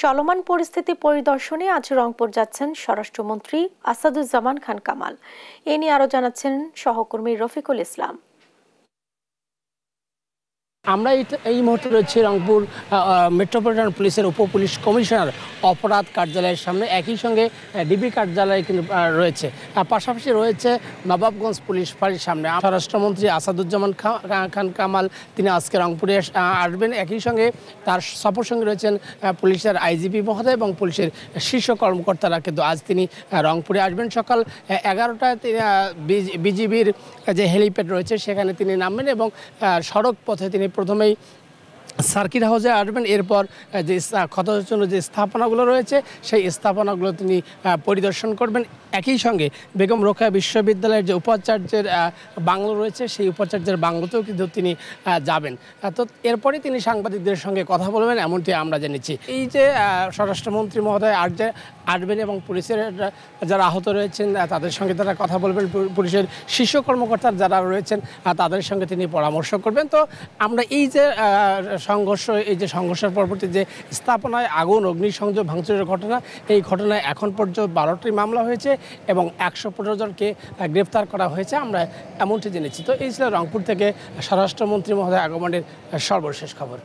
চলমান পরিস্থিতি পরিদর্শনে আজ রংপুর যাচ্ছেন স্বরাষ্ট্রমন্ত্রী আসাদুজ্জামান খান কামাল। এ নিয়ে আরো জানাচ্ছেন সহকর্মী রফিকুল ইসলাম। আমরা এই মুহূর্তে রয়েছে রংপুর মেট্রোপলিটন পুলিশের উপপুলিশ কমিশনার অপরাধ কার্যালয়ের সামনে, একই সঙ্গে ডিবি কার্যালয় কিন্তু রয়েছে, পাশাপাশি রয়েছে নবাবগঞ্জ পুলিশ ফাঁড়ির সামনে। স্বরাষ্ট্রমন্ত্রী আসাদুজ্জামান খান কামাল তিনি আজকে রংপুরে আসবেন। একই সঙ্গে তার সফর সঙ্গে রয়েছেন পুলিশের আইজিপি মহোদয় এবং পুলিশের শীর্ষ কর্মকর্তারা কিন্তু আজ তিনি রংপুরে আসবেন। সকাল 11টায় বিজিবির যে হেলিপ্যাড রয়েছে সেখানে তিনি নামবেন এবং সড়ক পথে তিনি প্রথমেই সার্কিট হাউসে আসবেন। এরপর যে ক্ষতর জন্য যে স্থাপনাগুলো রয়েছে সেই স্থাপনাগুলো তিনি পরিদর্শন করবেন। একই সঙ্গে বেগম রোকেয়া বিশ্ববিদ্যালয়ের যে উপাচার্যের বাংলো রয়েছে সেই উপাচার্যের বাংলোতেও কিন্তু তিনি যাবেন। তো এরপরে তিনি সাংবাদিকদের সঙ্গে কথা বলবেন এমনটি আমরা জেনেছি। এই যে স্বরাষ্ট্রমন্ত্রী মহোদয় আসবেন এবং পুলিশের যারা আহত রয়েছেন তাদের সঙ্গে তারা কথা বলবেন, পুলিশের শীর্ষ কর্মকর্তা যারা রয়েছেন তাদের সঙ্গে তিনি পরামর্শ করবেন। তো আমরা এই যে সংঘর্ষের পরবর্তী যে স্থাপনায় আগুন অগ্নিসংযোগ ভাঙচুরের ঘটনা, এই ঘটনায় এখন পর্যন্ত 12টি মামলা হয়েছে এবং 115 জনকে গ্রেফতার করা হয়েছে, আমরা এমনটি জেনেছি। তো এই ছিল রংপুর থেকে স্বরাষ্ট্রমন্ত্রী মহোদয় আগমনের সর্বশেষ খবর।